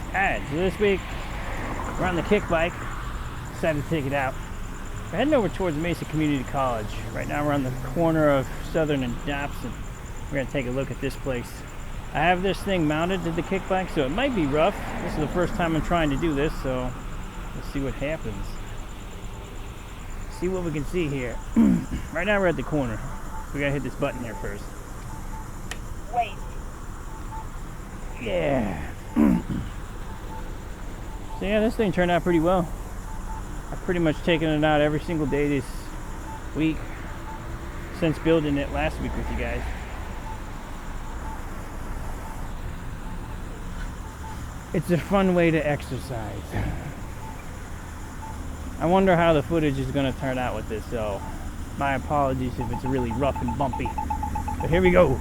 Alright, so this week we're on the kick bike. Decided to take it out. We're heading over towards Mesa Community College. Right now we're on the corner of Southern and Dobson. We're going to take a look at this place. I have this thing mounted to the kick bike, so it might be rough. This is the first time I'm trying to do this, so let's see what happens. See what we can see here. Right now we're at the corner. We gotta hit this button here first. Wait. Yeah. So yeah, this thing turned out pretty well. I've pretty much taken it out every single day this week since building it last week with you guys. It's a fun way to exercise. I wonder how the footage is going to turn out with this, so my apologies if it's really rough and bumpy. But here we go.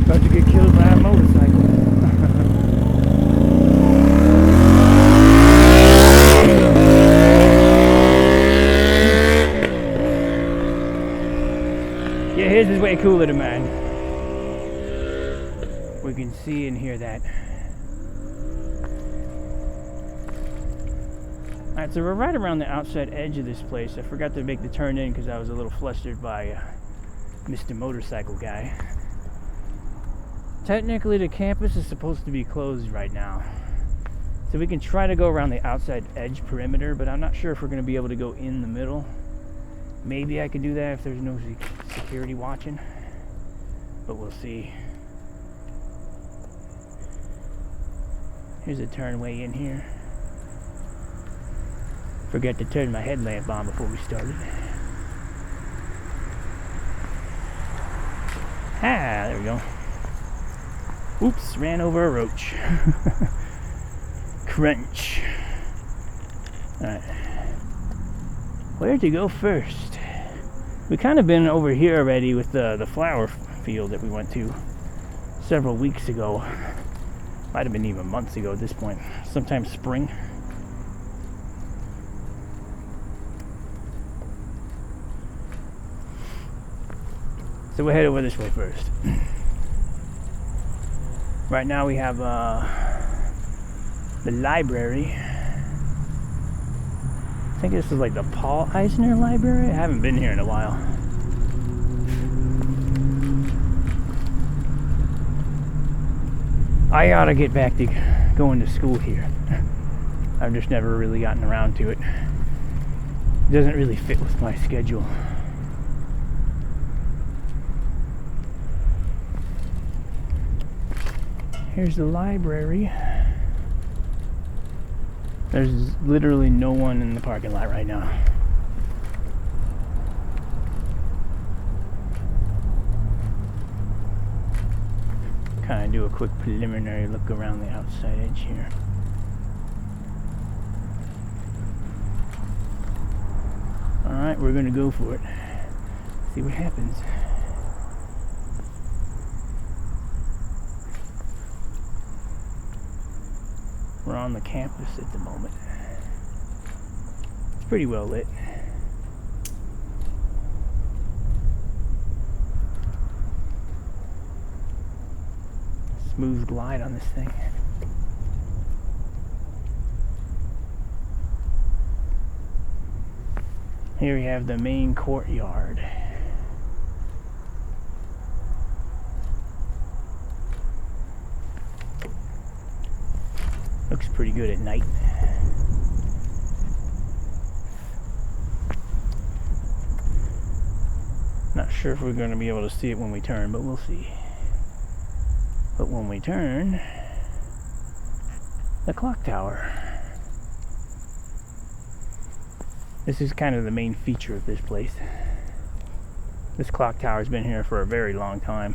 About to get killed by a motorcycle. Yeah, his is way cooler than mine. We can see and hear that. Alright, so we're right around the outside edge of this place. I forgot to make the turn in because I was a little flustered by Mr. Motorcycle Guy. Technically, the campus is supposed to be closed right now. So we can try to go around the outside edge perimeter, but I'm not sure if we're going to be able to go in the middle. Maybe I can do that if there's no security watching. But we'll see. Here's a turn way in here. Forgot to turn my headlamp on before we started. Ah, there we go. Oops, ran over a roach. Crunch. Alright. Where to go first? We kind of been over here already with the flower field that we went to several weeks ago. Might have been even months ago at this point. Sometime spring. So we'll head over this way first. Right now we have the library. I think this is like the Paul Eisner Library. I haven't been here in a while. I ought to get back to going to school here. I've just never really gotten around to it. It doesn't really fit with my schedule. Here's the library. There's literally no one in the parking lot right now. Kind of do a quick preliminary look around the outside edge here. Alright, we're gonna go for it. See what happens. We're on the campus at the moment. It's pretty well lit. Smooth glide on this thing. Here we have the main courtyard. Looks pretty good at night. Not sure if we're going to be able to see it when we turn, but we'll see. But when we turn, the clock tower. This is kind of the main feature of this place. This clock tower has been here for a very long time.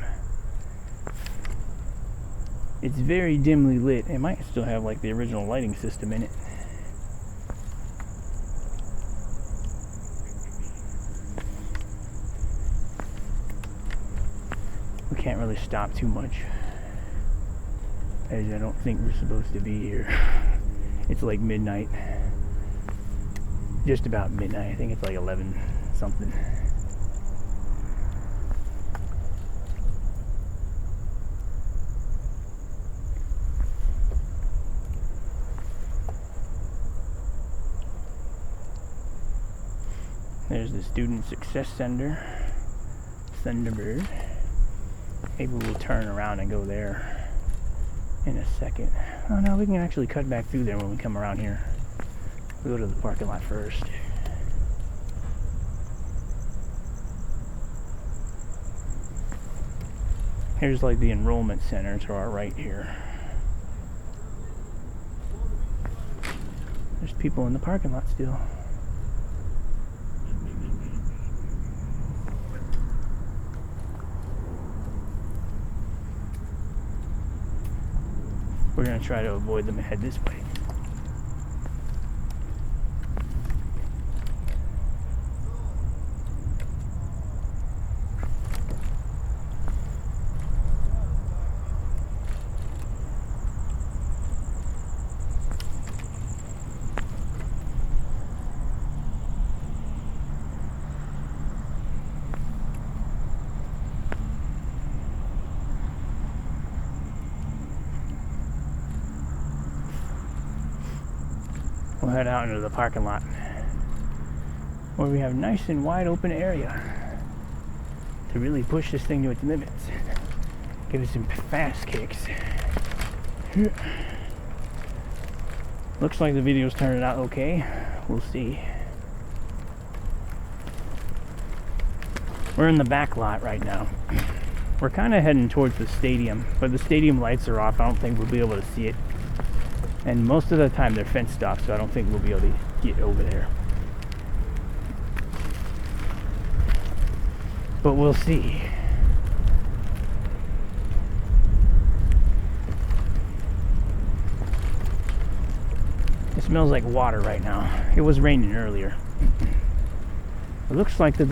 It's very dimly lit. It might still have like the original lighting system in it. We can't really stop too much, as I don't think we're supposed to be here. It's like midnight. Just about midnight. I think it's like 11 something. There's the Student Success Center, Thunderbird. Maybe we'll turn around and go there in a second. Oh no, we can actually cut back through there when we come around here. We'll go to the parking lot first. Here's like the enrollment center to our right here. There's people in the parking lot still. We're going to try to avoid them and head this way. We'll head out into the parking lot where we have nice and wide open area to really push this thing to its limits. Give it some fast kicks. Looks like the video's turning out okay. We'll see. We're in the back lot right now. We're kind of heading towards the stadium, but the stadium lights are off. I don't think we'll be able to see it. And most of the time they're fenced off, so I don't think we'll be able to get over there. But we'll see. It smells like water right now. It was raining earlier. It looks like the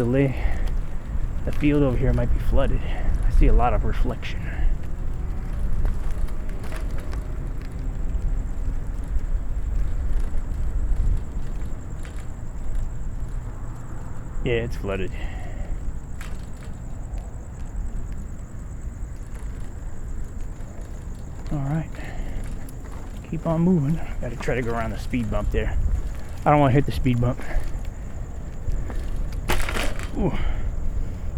field over here might be flooded. I see a lot of reflection. Yeah, it's flooded. Alright. Keep on moving. Gotta try to go around the speed bump there. I don't want to hit the speed bump. Ooh.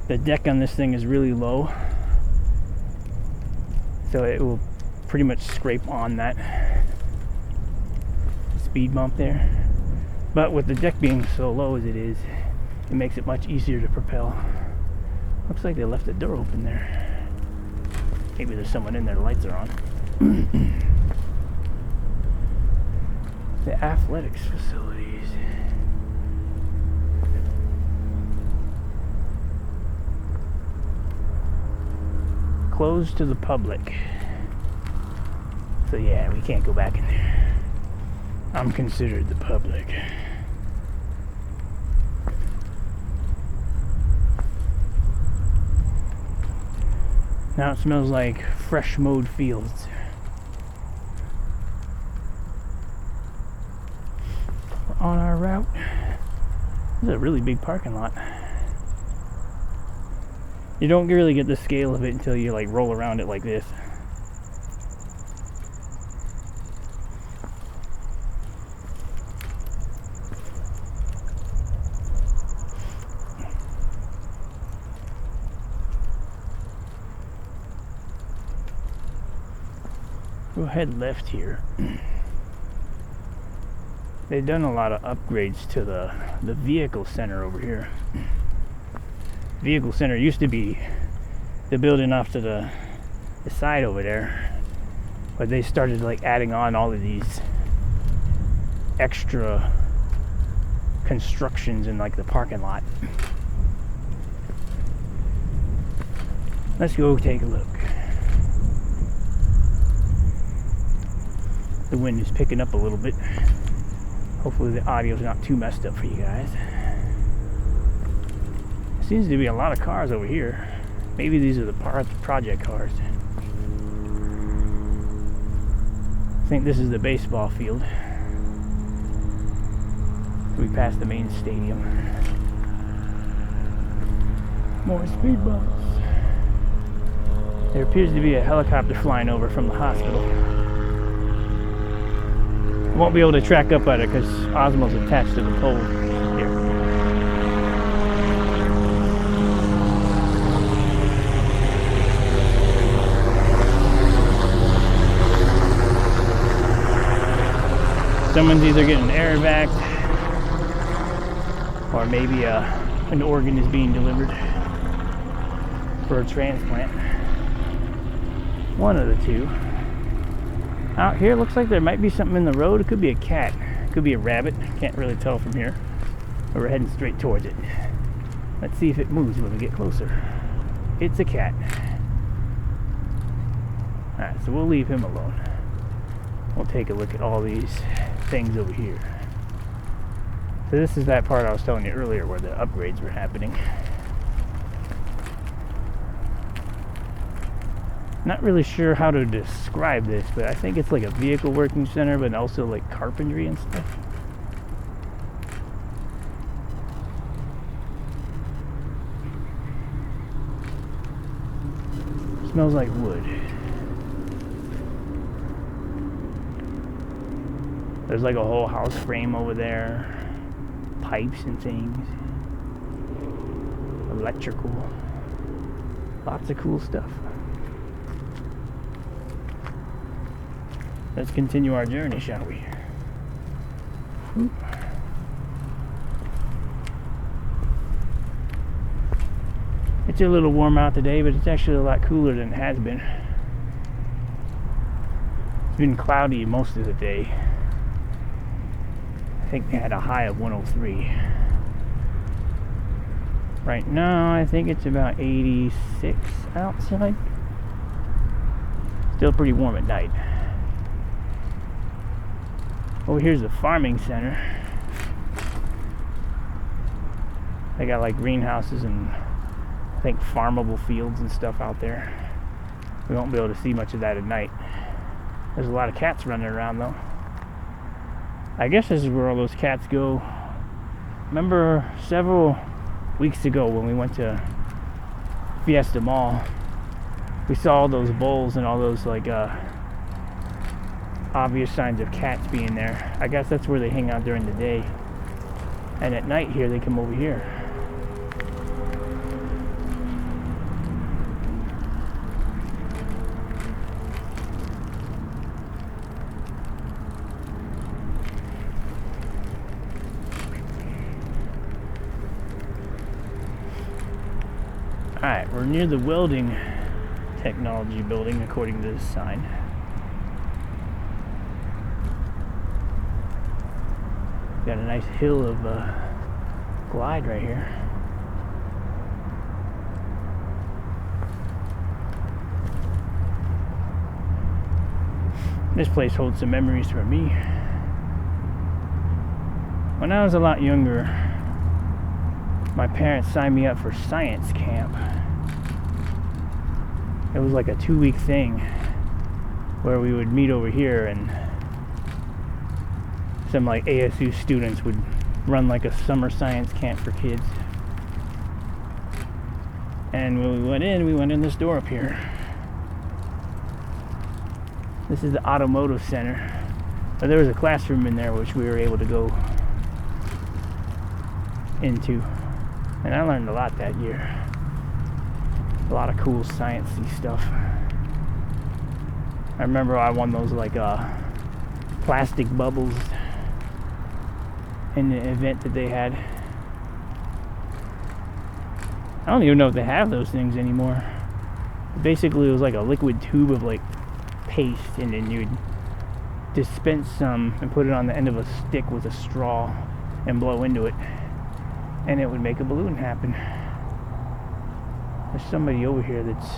The deck on this thing is really low, so it will pretty much scrape on that speed bump there. But with the deck being so low as it is, it makes it much easier to propel. Looks like they left the door open there. Maybe there's someone in there, the lights are on. The athletics facilities. Closed to the public. So yeah, we can't go back in there. I'm considered the public. Now it smells like fresh mowed fields. We're on our route. This is a really big parking lot. You don't really get the scale of it until you like roll around it like this. We'll head left here. They've done a lot of upgrades to the vehicle center over here. Vehicle center used to be the building off to the side over there, but they started like adding on all of these extra constructions in like the parking lot. Let's go take a look. The wind is picking up a little bit. Hopefully the audio's not too messed up for you guys. Seems to be a lot of cars over here. Maybe these are the project cars. I think this is the baseball field. We passed the main stadium. More speed bumps. There appears to be a helicopter flying over from the hospital. Won't be able to track up at it because Osmo's attached to the pole here. someone's either getting air evac or maybe an organ is being delivered for a transplant. One of the two. Out here looks like there might be something in the road. It could be a cat. It could be a rabbit. Can't really tell from here. But we're heading straight towards it. Let's see if it moves when we get closer. It's a cat. Alright, so we'll leave him alone. We'll take a look at all these things over here. So this is that part I was telling you earlier where the upgrades were happening. Not really sure how to describe this, but I think it's like a vehicle working center, but also like carpentry and stuff. Smells like wood. There's like a whole house frame over there. Pipes and things. Electrical. Lots of cool stuff. Let's continue our journey, shall we? Whoop. It's a little warm out today, but it's actually a lot cooler than it has been. It's been cloudy most of the day. I think they had a high of 103. Right now, I think it's about 86 outside. Still pretty warm at night. Over here's the farming center. They got like greenhouses and I think farmable fields and stuff out there. We won't be able to see much of that at night. There's a lot of cats running around though. I guess this is where all those cats go. Remember several weeks ago when we went to Fiesta Mall, we saw all those bowls and all those like obvious signs of cats being there. I guess that's where they hang out during the day. And at night here they come over here. Alright, we're near the welding technology building according to this sign. Got a nice hill of glide right here. This place holds some memories for me. When I was a lot younger, my parents signed me up for science camp. It was like a 2-week thing where we would meet over here and some like ASU students would run like a summer science camp for kids. And when we went in this door up here. This is the automotive center. But there was a classroom in there which we were able to go into. And I learned a lot that year. A lot of cool sciencey stuff. I remember I won those like plastic bubbles in the event that they had. I don't even know if they have those things anymore. Basically it was like a liquid tube of like paste, and then you'd dispense some and put it on the end of a stick with a straw and blow into it, and it would make a balloon happen. There's somebody over here that's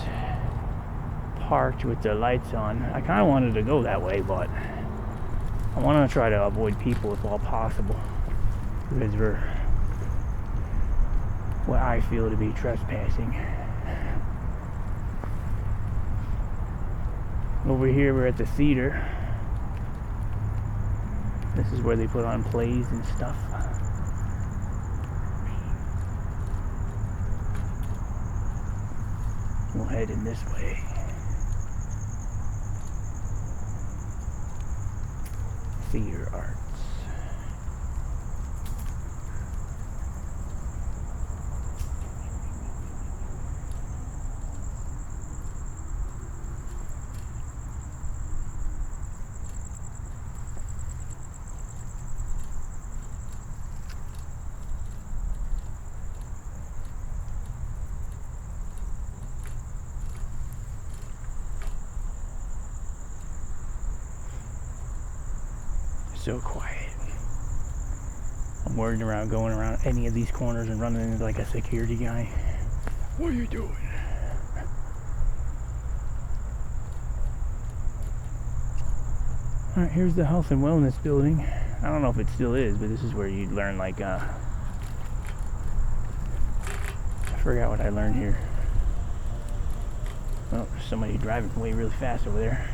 parked with their lights on. I kind of wanted to go that way, but I want to try to avoid people if all possible, because we're what I feel to be trespassing. Over here we're at the theater. This is where they put on plays and stuff. We'll head in this way. Theater arts. So quiet. I'm worried around going around any of these corners and running into like a security guy. What are you doing? Alright, here's the health and wellness building. I don't know if it still is, but this is where you learn like I forgot what I learned here. Oh, there's somebody driving way really fast over there.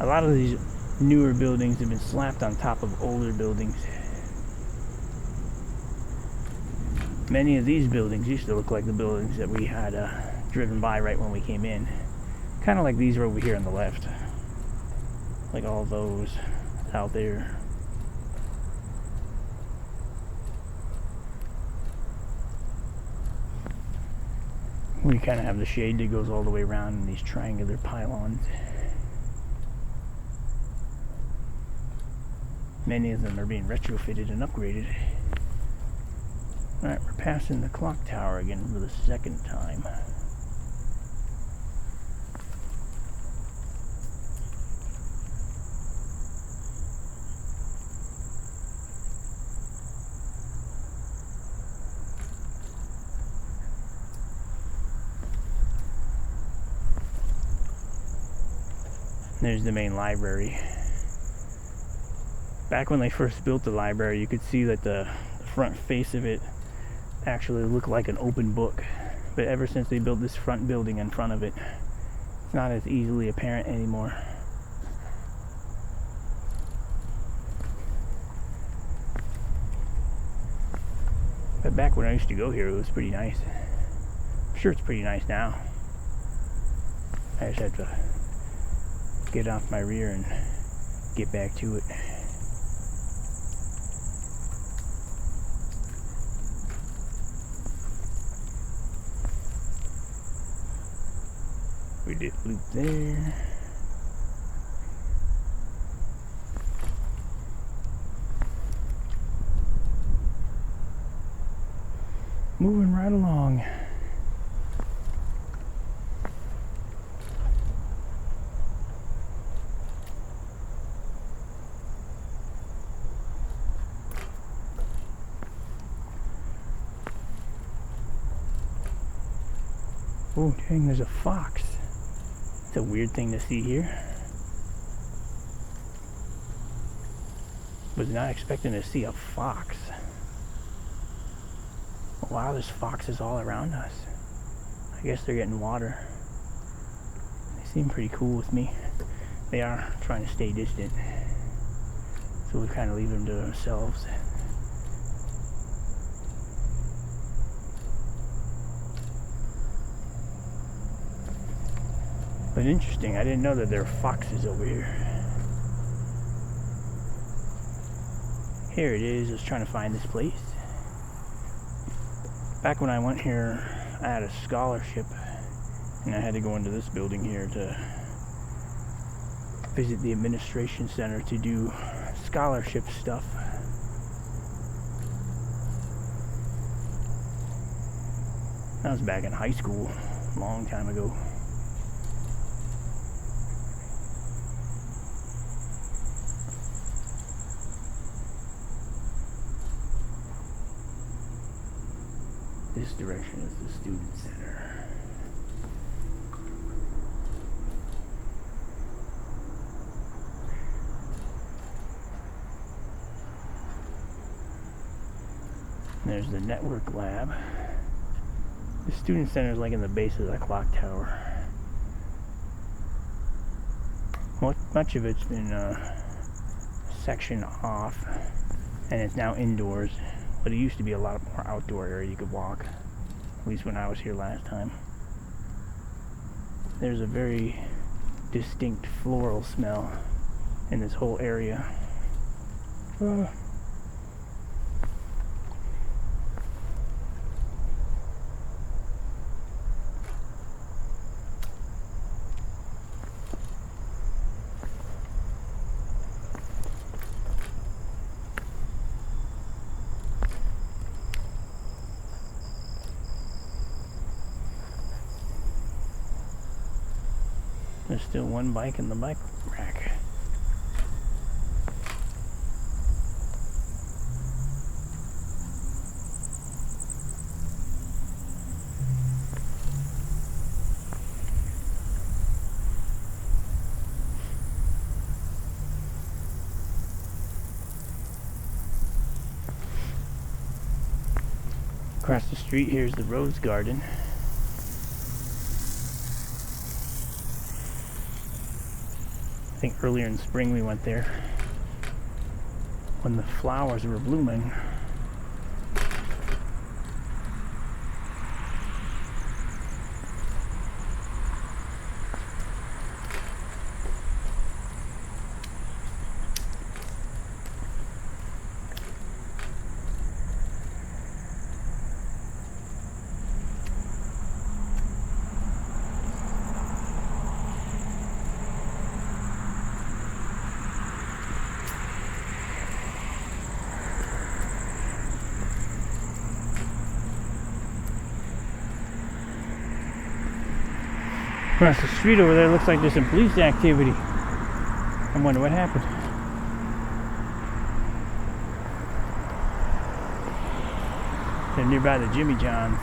A lot of these newer buildings have been slapped on top of older buildings. Many of these buildings used to look like the buildings that we had driven by right when we came in. Kind of like these are over here on the left. Like all those out there. We kind of have the shade that goes all the way around in these triangular pylons. Many of them are being retrofitted and upgraded. Alright, we're passing the clock tower again for the second time. There's the main library. Back when they first built the library, you could see that the front face of it actually looked like an open book. But ever since they built this front building in front of it, it's not as easily apparent anymore. But back when I used to go here, it was pretty nice. I'm sure it's pretty nice now. I just have to get off my rear and get back to it. We did loop there. Moving right along. Oh dang, there's a fox. It's a weird thing to see here. Was not expecting to see a fox. Wow, there's foxes all around us. I guess they're getting water. They seem pretty cool with me. They are trying to stay distant. So we kind of leave them to themselves. But interesting, I didn't know that there are foxes over here. Here it is, I was trying to find this place. Back when I went here, I had a scholarship, and I had to go into this building here to visit the administration center to do scholarship stuff. That was back in high school, a long time ago. This direction is the student center. There's the network lab. The student center is like in the base of the clock tower. Much of it's been sectioned off, and it's now indoors. But it used to be a lot more outdoor area you could walk, at least when I was here last time. There's a very distinct floral smell in this whole area. there's still one bike in the bike rack. Across the street here's the rose garden. I think earlier in spring we went there when the flowers were blooming. Across the street over there looks like there's some police activity. I wonder what happened. They're nearby the Jimmy John's.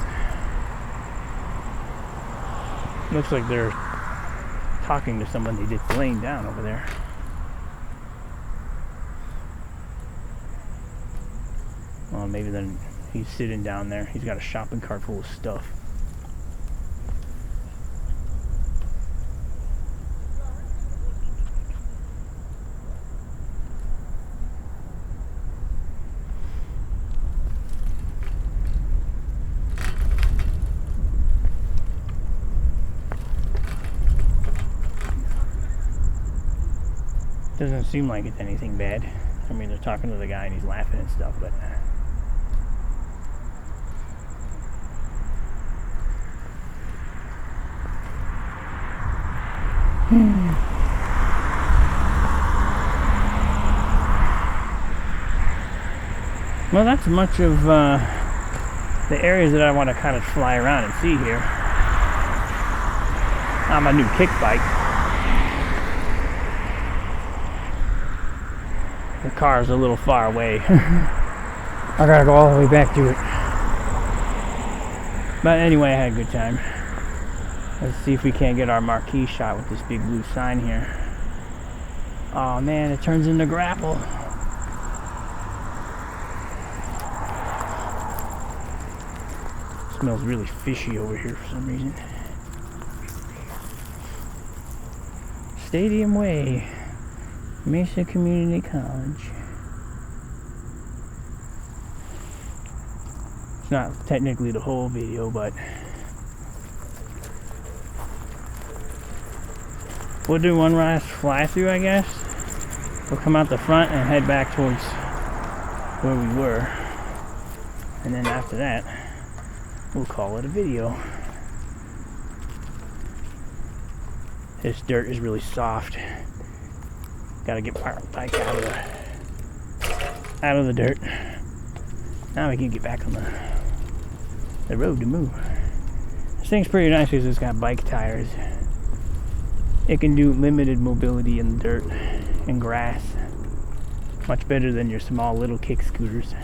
Looks like they're talking to somebody that's laying down over there. Well, maybe then he's sitting down there. He's got a shopping cart full of stuff. Doesn't seem like it's anything bad. I mean, they're talking to the guy and he's laughing and stuff, but well, that's much of the areas that I want to kind of fly around and see here on my new kick bike. The car's a little far away. I gotta go all the way back to it. But anyway, I had a good time. Let's see if we can't get our marquee shot with this big blue sign here. Oh man, it turns into grapple. Smells really fishy over here for some reason. Stadium Way, Mesa Community College. It's not technically the whole video, but we'll do one last fly through, I guess. We'll come out the front and head back towards where we were. And then after that, we'll call it a video. This dirt is really soft. Gotta get my bike out of the dirt. Now we can get back on the road to move. This thing's pretty nice because it's got bike tires. It can do limited mobility in the dirt and grass. Much better than your small little kick scooters.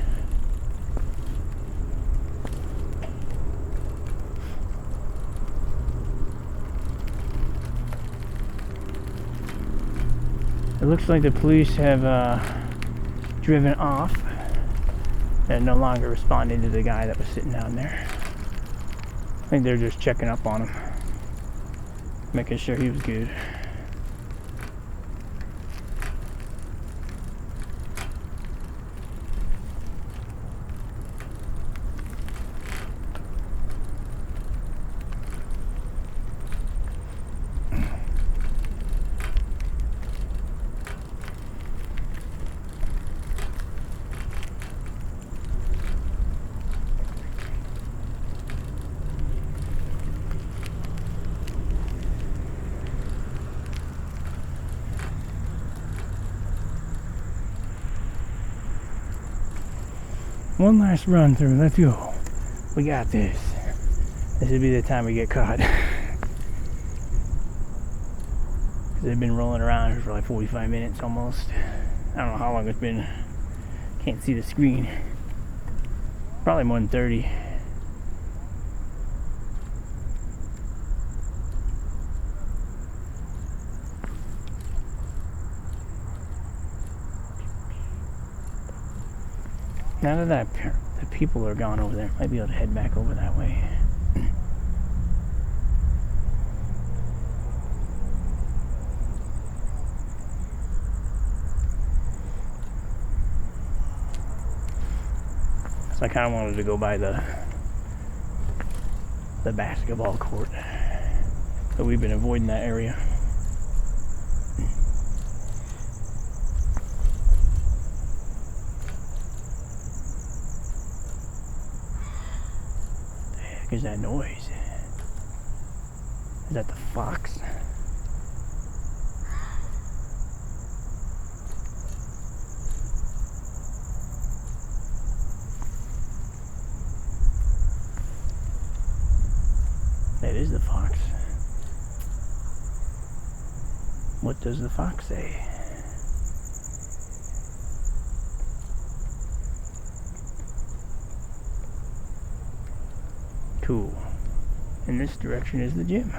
It looks like the police have driven off. They're no longer responding to the guy that was sitting down there. I think they're just checking up on him, making sure he was good. One last run through, let's go. We got this. This would be the time we get caught. because they've been rolling around here for like 45 minutes almost. I don't know how long it's been. Can't see the screen. Probably more than 30. Now that the people are gone over there, might be able to head back over that way. So I kind of wanted to go by the basketball court, but we've been avoiding that area. Is that noise? Is that the fox? That is the fox. What does the fox say? Cool. In this direction is the gym.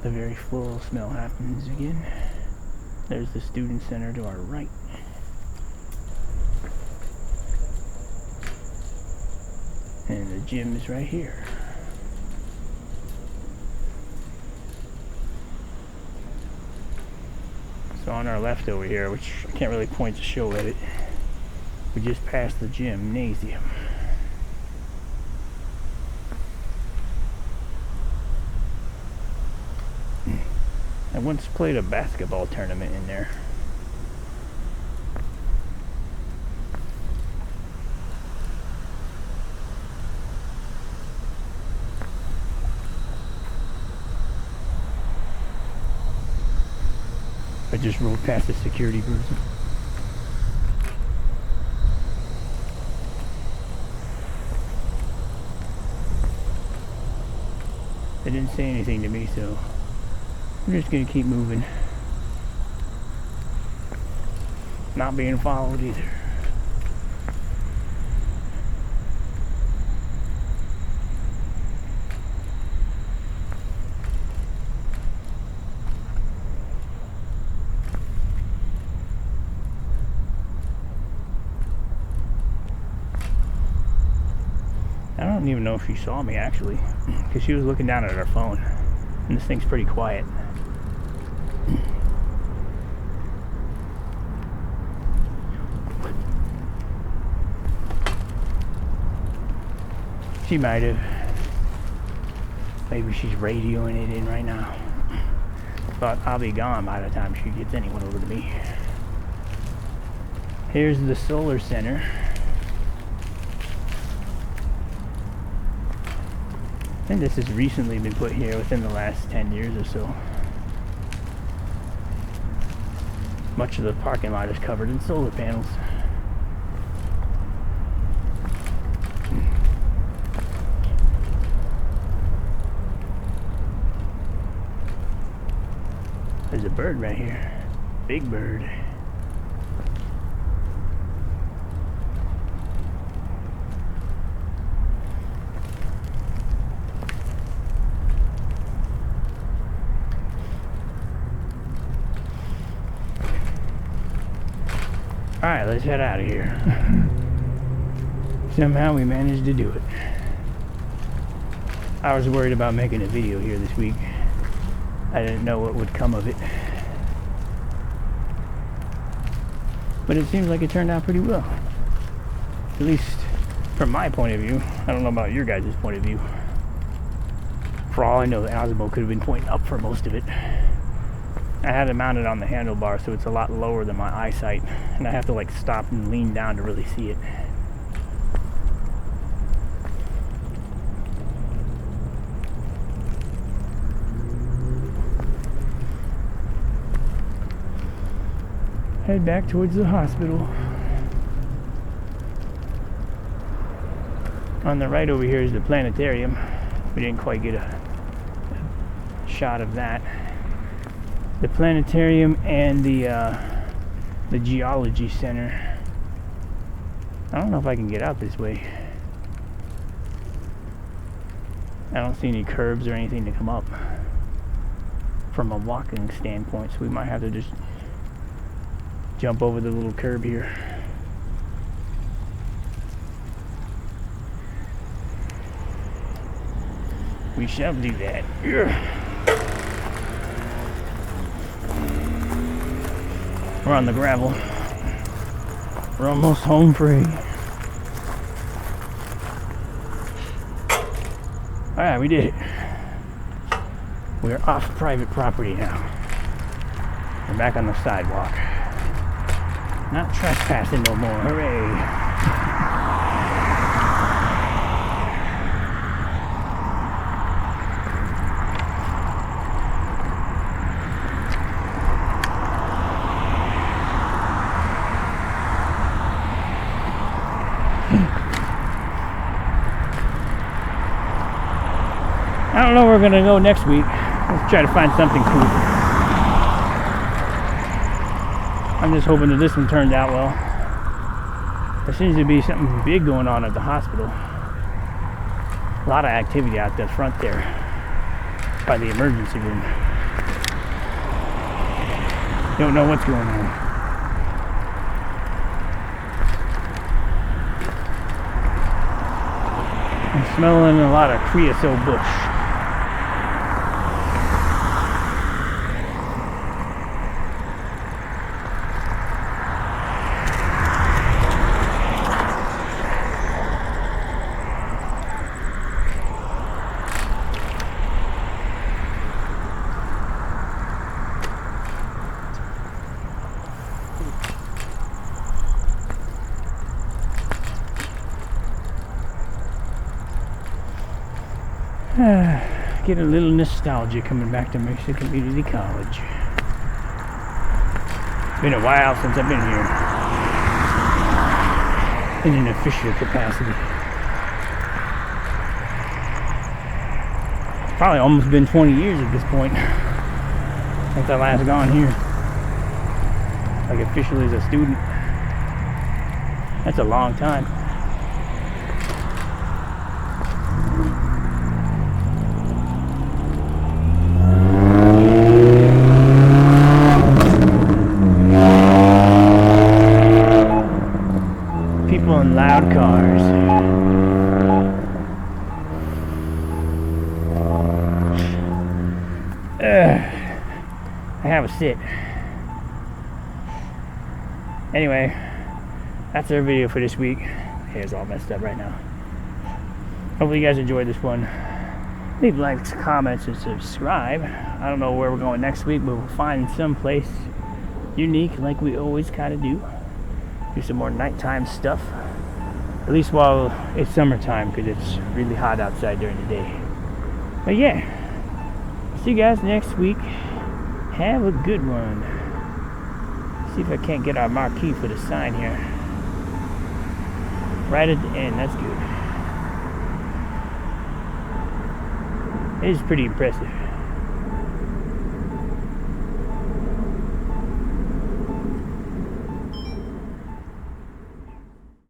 The very floral smell happens again. There's the student center to our right. And the gym is right here. So on our left over here, which I can't really point to show at it, we just passed the gymnasium. I once played a basketball tournament in there. I just rode past the security person. They didn't say anything to me, so I'm just gonna keep moving. Not being followed either. I don't even know if she saw me actually, because she was looking down at her phone, and this thing's pretty quiet. She might have. Maybe she's radioing it in right now. But I'll be gone by the time she gets anyone over to me. Here's the solar center. I think this has recently been put here within the last 10 years or so. Much of the parking lot is covered in solar panels. There's a bird right here. Big bird. Alright, let's head out of here. Somehow we managed to do it. I was worried about making a video here this week. I didn't know what would come of it. But it seems like it turned out pretty well. At least from my point of view. I don't know about your guys' point of view. For all I know, the Osmo could have been pointing up for most of it. I had it mounted on the handlebar, so it's a lot lower than my eyesight, and I have to like stop and lean down to really see it. Head back towards the hospital. On the right over here is the planetarium. We didn't quite get a shot of that. The planetarium and the geology center. I don't know if I can get out this way. I don't see any curbs or anything to come up from a walking standpoint, so we might have to just jump over the little curb here. We shall do that. We're on the gravel. We're almost home free. Alright, we did it. We're off private property now. We're back on the sidewalk. Not trespassing no more. Hooray! I don't know where we're gonna go next week. Let's try to find something cool. I'm just hoping that this one turns out well. There seems to be something big going on at the hospital. A lot of activity out the front there by the emergency room. Don't know what's going on. I'm smelling a lot of creosote bush. Get a little nostalgia coming back to Mesa Community College. It's been a while since I've been here in an official capacity. It's probably almost been 20 years at this point since I last gone here, like officially as a student. That's a long time. In loud cars. I have a sit. Anyway, that's our video for this week. Hair's all messed up right now. Hopefully you guys enjoyed this one. Leave likes, comments, and subscribe. I don't know where we're going next week, but we'll find some place unique like we always kind of do. Do some more nighttime stuff. At least while it's summertime, because it's really hot outside during the day. But yeah, see you guys next week. Have a good one. See if I can't get our marquee for the sign here. Right at the end, that's good. It is pretty impressive.